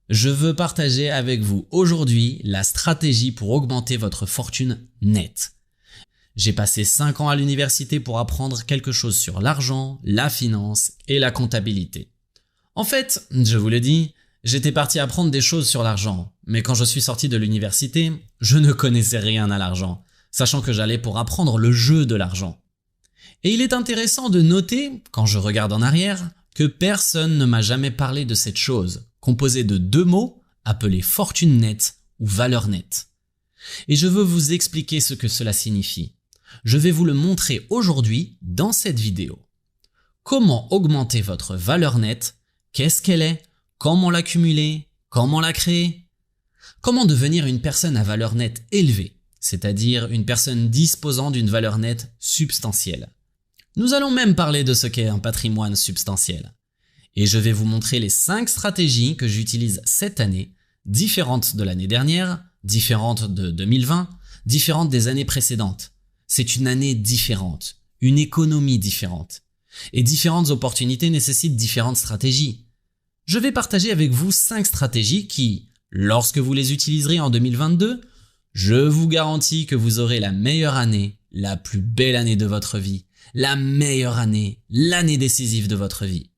Je veux partager avec vous aujourd'hui la stratégie pour augmenter votre fortune nette. J'ai passé 5 ans à l'université pour apprendre quelque chose sur l'argent, la finance et la comptabilité. En fait, je vous le dis, j'étais parti apprendre des choses sur l'argent, mais quand je suis sorti de l'université, je ne connaissais rien à l'argent, sachant que j'allais pour apprendre le jeu de l'argent. Et il est intéressant de noter, quand je regarde en arrière, que personne ne m'a jamais parlé de cette chose, composée de 2 mots appelés fortune nette ou valeur nette. Et je veux vous expliquer ce que cela signifie. Je vais vous le montrer aujourd'hui dans cette vidéo. Comment augmenter votre valeur nette? Qu'est-ce qu'elle est? Comment l'accumuler? Comment la créer? Comment devenir une personne à valeur nette élevée, c'est-à-dire une personne disposant d'une valeur nette substantielle? Nous allons même parler de ce qu'est un patrimoine substantiel. Et je vais vous montrer les 5 stratégies que j'utilise cette année, différentes de l'année dernière, différentes de 2020, différentes des années précédentes. C'est une année différente, une économie différente. Et différentes opportunités nécessitent différentes stratégies. Je vais partager avec vous 5 stratégies qui, lorsque vous les utiliserez en 2022, je vous garantis que vous aurez la meilleure année, la plus belle année de votre vie, la meilleure année, l'année décisive de votre vie.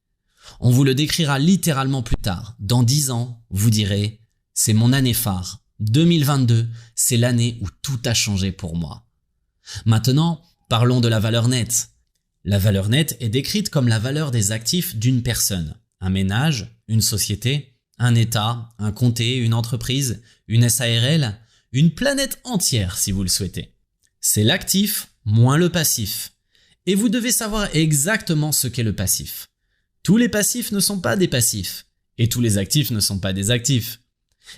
On vous le décrira littéralement plus tard. Dans 10 ans, vous direz « c'est mon année phare. 2022, c'est l'année où tout a changé pour moi. » Maintenant, parlons de la valeur nette. La valeur nette est décrite comme la valeur des actifs d'une personne, un ménage, une société, un État, un comté, une entreprise, une SARL, une planète entière si vous le souhaitez. C'est l'actif moins le passif. Et vous devez savoir exactement ce qu'est le passif. Tous les passifs ne sont pas des passifs, et tous les actifs ne sont pas des actifs.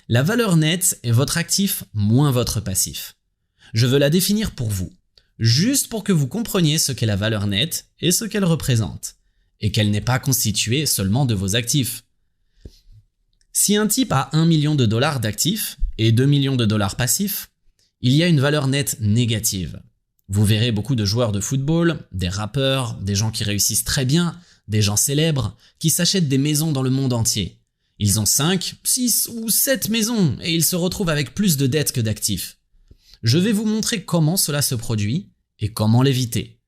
La valeur nette est votre actif moins votre passif. Je veux la définir pour vous, juste pour que vous compreniez ce qu'est la valeur nette et ce qu'elle représente, et qu'elle n'est pas constituée seulement de vos actifs. Si un type a 1 million de dollars d'actifs et 2 millions de dollars passifs, il y a une valeur nette négative. Vous verrez beaucoup de joueurs de football, des rappeurs, des gens qui réussissent très bien, des gens célèbres, qui s'achètent des maisons dans le monde entier. Ils ont 5, 6 ou 7 maisons et ils se retrouvent avec plus de dettes que d'actifs. Je vais vous montrer comment cela se produit et comment l'éviter.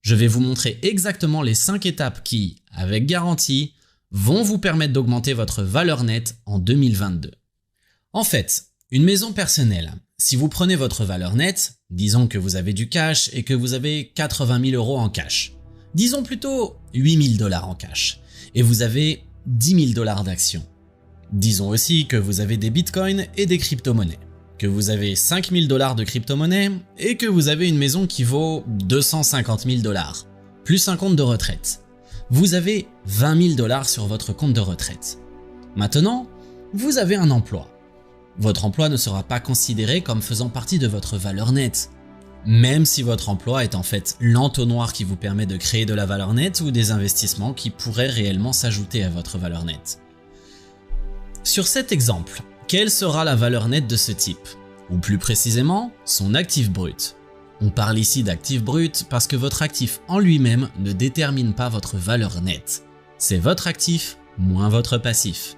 Je vais vous montrer exactement les 5 étapes qui, avec garantie, vont vous permettre d'augmenter votre valeur nette en 2022. En fait, une maison personnelle, si vous prenez votre valeur nette, disons que vous avez du cash et que vous avez 80 000 € en cash. Disons plutôt 8 000 $ en cash. Et vous avez 10 000 $ d'actions. Disons aussi que vous avez des bitcoins et des crypto-monnaies. Que vous avez 5 000 $ de crypto-monnaies et que vous avez une maison qui vaut 250 000 $, plus un compte de retraite. Vous avez 20 000 $ sur votre compte de retraite. Maintenant, vous avez un emploi. Votre emploi ne sera pas considéré comme faisant partie de votre valeur nette, même si votre emploi est en fait l'entonnoir qui vous permet de créer de la valeur nette ou des investissements qui pourraient réellement s'ajouter à votre valeur nette. Sur cet exemple, quelle sera la valeur nette de ce type? Ou plus précisément, son actif brut. On parle ici d'actif brut parce que votre actif en lui-même ne détermine pas votre valeur nette. C'est votre actif moins votre passif.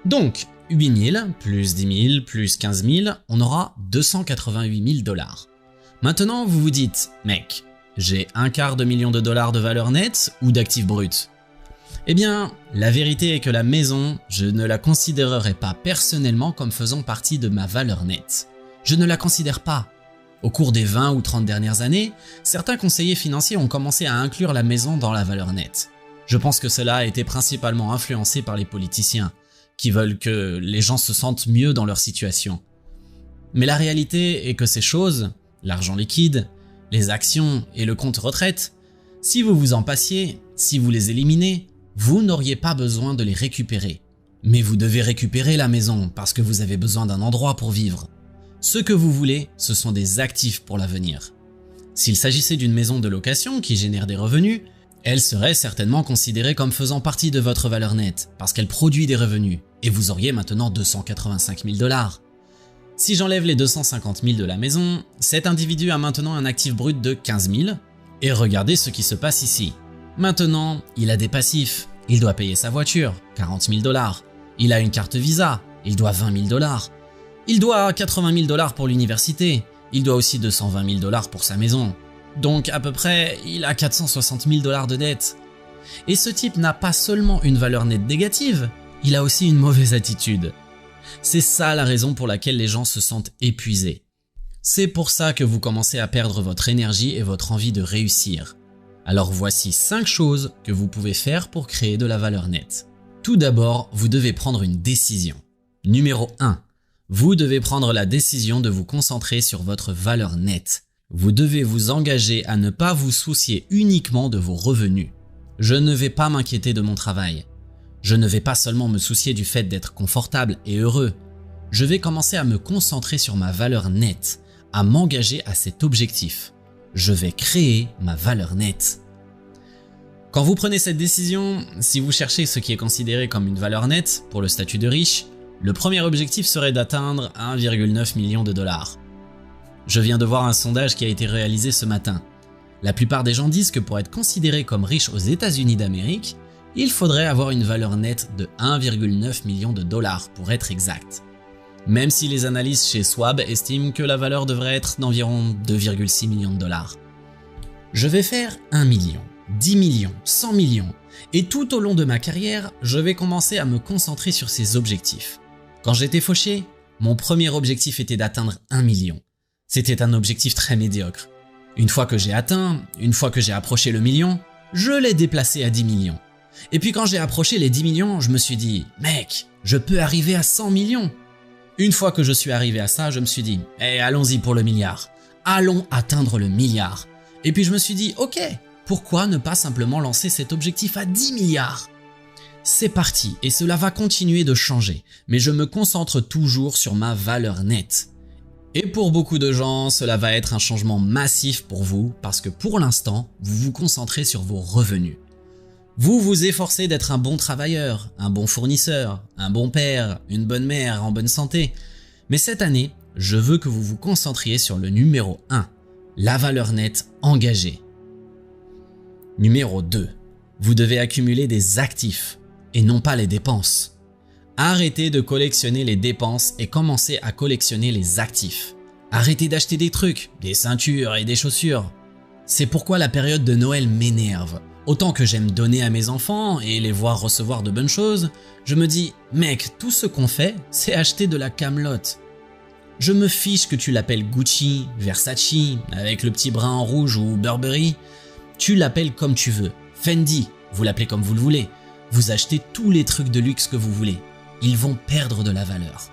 Donc, 8 000 plus 10 000 plus 15 000, on aura 288 000 $. Maintenant, vous vous dites, mec, j'ai $250 000 de valeur nette ou d'actifs bruts? Eh bien, la vérité est que la maison, je ne la considérerai pas personnellement comme faisant partie de ma valeur nette. Je ne la considère pas. Au cours des 20 ou 30 dernières années, certains conseillers financiers ont commencé à inclure la maison dans la valeur nette. Je pense que cela a été principalement influencé par les politiciens, qui veulent que les gens se sentent mieux dans leur situation. Mais la réalité est que ces choses, l'argent liquide, les actions et le compte retraite, si vous vous en passiez, si vous les éliminez, vous n'auriez pas besoin de les récupérer. Mais vous devez récupérer la maison parce que vous avez besoin d'un endroit pour vivre. Ce que vous voulez, ce sont des actifs pour l'avenir. S'il s'agissait d'une maison de location qui génère des revenus, elle serait certainement considérée comme faisant partie de votre valeur nette parce qu'elle produit des revenus et vous auriez maintenant 285 000 $. Si j'enlève les 250 000 de la maison, cet individu a maintenant un actif brut de 15 000 et regardez ce qui se passe ici. Maintenant, il a des passifs, il doit payer sa voiture, 40 000 $, Il a une carte Visa, il doit 20 000 $. Il doit 80 000 $ pour l'université, il doit aussi 220 000 $ pour sa maison. Donc à peu près, il a 460 000 $ de dette. Et ce type n'a pas seulement une valeur nette négative, il a aussi une mauvaise attitude. C'est ça la raison pour laquelle les gens se sentent épuisés. C'est pour ça que vous commencez à perdre votre énergie et votre envie de réussir. Alors voici 5 choses que vous pouvez faire pour créer de la valeur nette. Tout d'abord, vous devez prendre une décision. Numéro 1. Vous devez prendre la décision de vous concentrer sur votre valeur nette. Vous devez vous engager à ne pas vous soucier uniquement de vos revenus. Je ne vais pas m'inquiéter de mon travail. Je ne vais pas seulement me soucier du fait d'être confortable et heureux. Je vais commencer à me concentrer sur ma valeur nette, à m'engager à cet objectif. Je vais créer ma valeur nette. Quand vous prenez cette décision, si vous cherchez ce qui est considéré comme une valeur nette pour le statut de riche, le premier objectif serait d'atteindre 1,9 million de $. Je viens de voir un sondage qui a été réalisé ce matin. La plupart des gens disent que pour être considéré comme riche aux États-Unis d'Amérique, il faudrait avoir une valeur nette de 1,9 million de $, pour être exact. Même si les analystes chez Schwab estiment que la valeur devrait être d'environ 2,6 millions de $. Je vais faire 1 million, 10 millions, 100 millions, et tout au long de ma carrière, je vais commencer à me concentrer sur ces objectifs. Quand j'étais fauché, mon premier objectif était d'atteindre 1 million. C'était un objectif très médiocre. Une fois que j'ai atteint, une fois que j'ai approché le million, je l'ai déplacé à 10 millions. Et puis quand j'ai approché les 10 millions, je me suis dit « Mec, je peux arriver à 100 millions !» Une fois que je suis arrivé à ça, je me suis dit « allons-y pour le milliard. Allons atteindre le milliard. » Et puis je me suis dit « Ok, pourquoi ne pas simplement lancer cet objectif à 10 milliards ?» C'est parti et cela va continuer de changer, mais je me concentre toujours sur ma valeur nette. Et pour beaucoup de gens, cela va être un changement massif pour vous parce que pour l'instant, vous vous concentrez sur vos revenus. Vous vous efforcez d'être un bon travailleur, un bon fournisseur, un bon père, une bonne mère en bonne santé. Mais cette année, je veux que vous vous concentriez sur le numéro 1, la valeur nette engagée. Numéro 2, vous devez accumuler des actifs et non pas les dépenses. Arrêtez de collectionner les dépenses et commencez à collectionner les actifs. Arrêtez d'acheter des trucs, des ceintures et des chaussures. C'est pourquoi la période de Noël m'énerve. Autant que j'aime donner à mes enfants et les voir recevoir de bonnes choses, je me dis « Mec, tout ce qu'on fait, c'est acheter de la camelote. » Je me fiche que tu l'appelles Gucci, Versace, avec le petit brin en rouge ou Burberry. Tu l'appelles comme tu veux. Fendi, vous l'appelez comme vous le voulez. Vous achetez tous les trucs de luxe que vous voulez. Ils vont perdre de la valeur.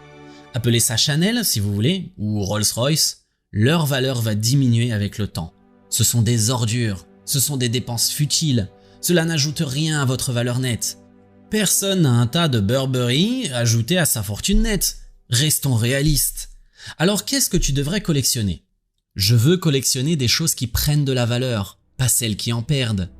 Appelez ça Chanel si vous voulez, ou Rolls-Royce. Leur valeur va diminuer avec le temps. Ce sont des ordures. Ce sont des dépenses futiles. Cela n'ajoute rien à votre valeur nette. Personne n'a un tas de Burberry ajouté à sa fortune nette. Restons réalistes. Alors qu'est-ce que tu devrais collectionner? Je veux collectionner des choses qui prennent de la valeur, pas celles qui en perdent.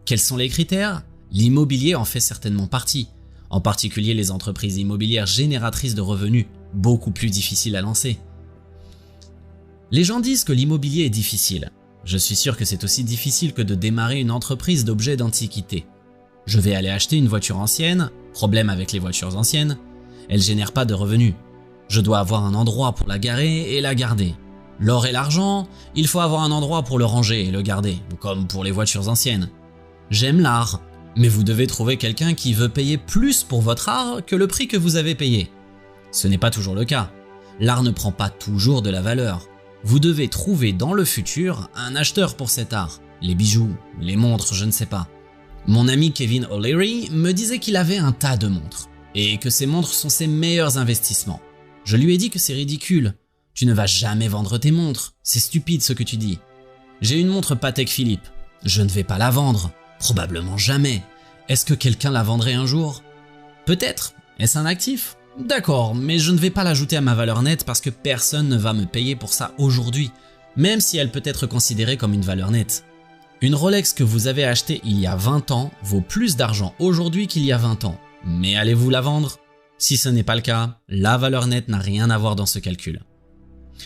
Quels sont les critères? L'immobilier en fait certainement partie. En particulier les entreprises immobilières génératrices de revenus, beaucoup plus difficiles à lancer. Les gens disent que l'immobilier est difficile. Je suis sûr que c'est aussi difficile que de démarrer une entreprise d'objets d'antiquité. Je vais aller acheter une voiture ancienne, problème avec les voitures anciennes, elles génèrent pas de revenus. Je dois avoir un endroit pour la garer et la garder. L'or et l'argent, il faut avoir un endroit pour le ranger et le garder, comme pour les voitures anciennes. J'aime l'art, mais vous devez trouver quelqu'un qui veut payer plus pour votre art que le prix que vous avez payé. Ce n'est pas toujours le cas. L'art ne prend pas toujours de la valeur. Vous devez trouver dans le futur un acheteur pour cet art. Les bijoux, les montres, je ne sais pas. Mon ami Kevin O'Leary me disait qu'il avait un tas de montres et que ces montres sont ses meilleurs investissements. Je lui ai dit que c'est ridicule. Tu ne vas jamais vendre tes montres. C'est stupide ce que tu dis. J'ai une montre Patek Philippe. Je ne vais pas la vendre. Probablement jamais. Est-ce que quelqu'un la vendrait un jour? Peut-être. Est-ce un actif? D'accord, mais je ne vais pas l'ajouter à ma valeur nette parce que personne ne va me payer pour ça aujourd'hui, même si elle peut être considérée comme une valeur nette. Une Rolex que vous avez achetée il y a 20 ans vaut plus d'argent aujourd'hui qu'il y a 20 ans. Mais allez-vous la vendre? Si ce n'est pas le cas, la valeur nette n'a rien à voir dans ce calcul.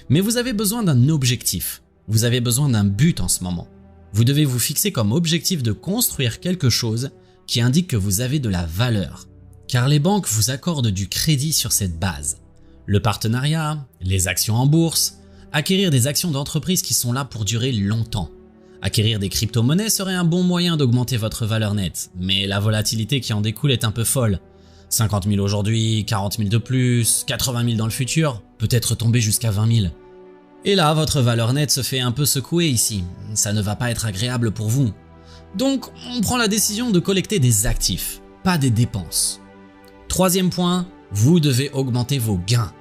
Mais vous avez besoin d'un objectif. Vous avez besoin d'un but en ce moment. Vous devez vous fixer comme objectif de construire quelque chose qui indique que vous avez de la valeur. car les banques vous accordent du crédit sur cette base. Le partenariat, les actions en bourse, acquérir des actions d'entreprises qui sont là pour durer longtemps. Acquérir des crypto-monnaies serait un bon moyen d'augmenter votre valeur nette, mais la volatilité qui en découle est un peu folle. 50 000 aujourd'hui, 40 000 de plus, 80 000 dans le futur, peut-être tomber jusqu'à 20 000. Et là, votre valeur nette se fait un peu secouer ici, ça ne va pas être agréable pour vous. Donc, on prend la décision de collecter des actifs, pas des dépenses. Troisième point, vous devez augmenter vos gains.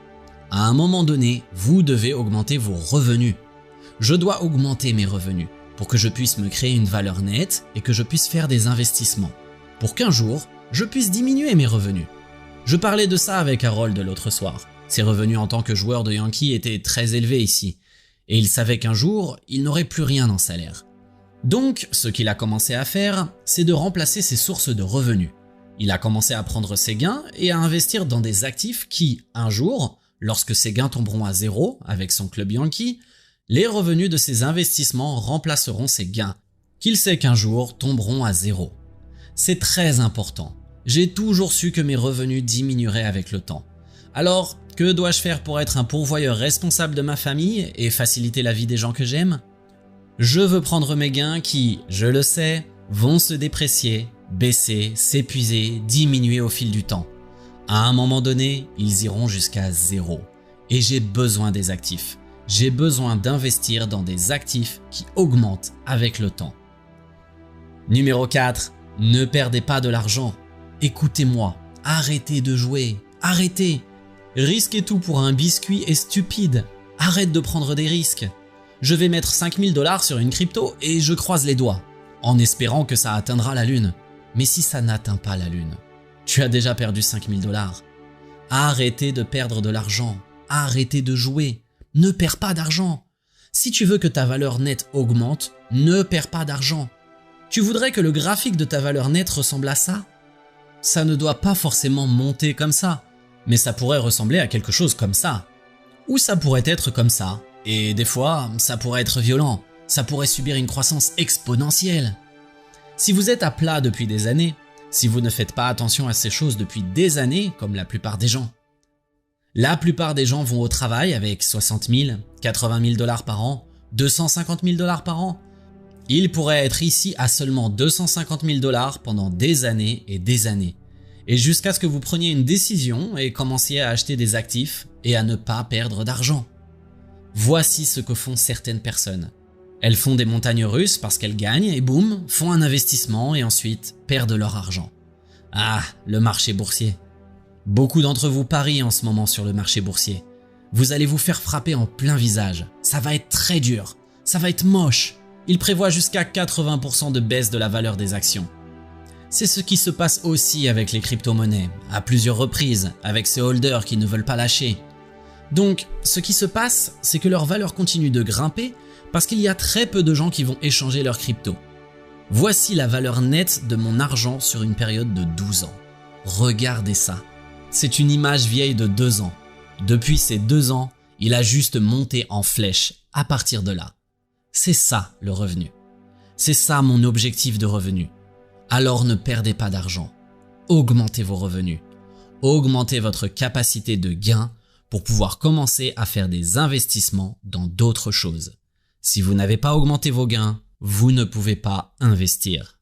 À un moment donné, vous devez augmenter vos revenus. Je dois augmenter mes revenus pour que je puisse me créer une valeur nette et que je puisse faire des investissements. Pour qu'un jour, je puisse diminuer mes revenus. Je parlais de ça avec Harold l'autre soir. Ses revenus en tant que joueur de Yankee étaient très élevés ici. Et il savait qu'un jour, il n'aurait plus rien en salaire. Donc, ce qu'il a commencé à faire, c'est de remplacer ses sources de revenus. Il a commencé à prendre ses gains et à investir dans des actifs qui, un jour, lorsque ses gains tomberont à zéro avec son club Yankee, les revenus de ses investissements remplaceront ses gains, qu'il sait qu'un jour tomberont à zéro. C'est très important. J'ai toujours su que mes revenus diminueraient avec le temps. Alors, que dois-je faire pour être un pourvoyeur responsable de ma famille et faciliter la vie des gens que j'aime ? Je veux prendre mes gains qui, je le sais, vont se déprécier, baisser, s'épuiser, diminuer au fil du temps. À un moment donné, ils iront jusqu'à zéro. Et j'ai besoin des actifs. J'ai besoin d'investir dans des actifs qui augmentent avec le temps. Numéro 4. Ne perdez pas de l'argent. Écoutez-moi, arrêtez de jouer, arrêtez. Risquer tout pour un biscuit est stupide. Arrête de prendre des risques. Je vais mettre 5 000 $ sur une crypto et je croise les doigts, en espérant que ça atteindra la lune. Mais si ça n'atteint pas la lune, tu as déjà perdu 5 000 $. Arrêtez de perdre de l'argent, arrêtez de jouer, ne perds pas d'argent. Si tu veux que ta valeur nette augmente, ne perds pas d'argent. Tu voudrais que le graphique de ta valeur nette ressemble à ça ? Ça ne doit pas forcément monter comme ça, mais ça pourrait ressembler à quelque chose comme ça. Ou ça pourrait être comme ça, et des fois, ça pourrait être violent, ça pourrait subir une croissance exponentielle. Si vous êtes à plat depuis des années, si vous ne faites pas attention à ces choses depuis des années, comme la plupart des gens. La plupart des gens vont au travail avec 60 000, 80 000 $ par an, 250 000 $ par an. Ils pourraient être ici à seulement 250 000 $ pendant des années et des années. Et jusqu'à ce que vous preniez une décision et commenciez à acheter des actifs et à ne pas perdre d'argent. Voici ce que font certaines personnes. Elles font des montagnes russes parce qu'elles gagnent et boum, font un investissement et ensuite perdent leur argent. Ah, le marché boursier. Beaucoup d'entre vous parient en ce moment sur le marché boursier. Vous allez vous faire frapper en plein visage. Ça va être très dur. Ça va être moche. Il prévoit jusqu'à 80% de baisse de la valeur des actions. C'est ce qui se passe aussi avec les crypto-monnaies, à plusieurs reprises, avec ces holders qui ne veulent pas lâcher. Donc, ce qui se passe, c'est que leur valeur continue de grimper parce qu'il y a très peu de gens qui vont échanger leurs cryptos. Voici la valeur nette de mon argent sur une période de 12 ans. Regardez ça. C'est une image vieille de 2 ans. Depuis ces 2 ans, il a juste monté en flèche à partir de là. C'est ça le revenu. C'est ça mon objectif de revenu. Alors ne perdez pas d'argent. Augmentez vos revenus. Augmentez votre capacité de gain pour pouvoir commencer à faire des investissements dans d'autres choses. Si vous n'avez pas augmenté vos gains, vous ne pouvez pas investir.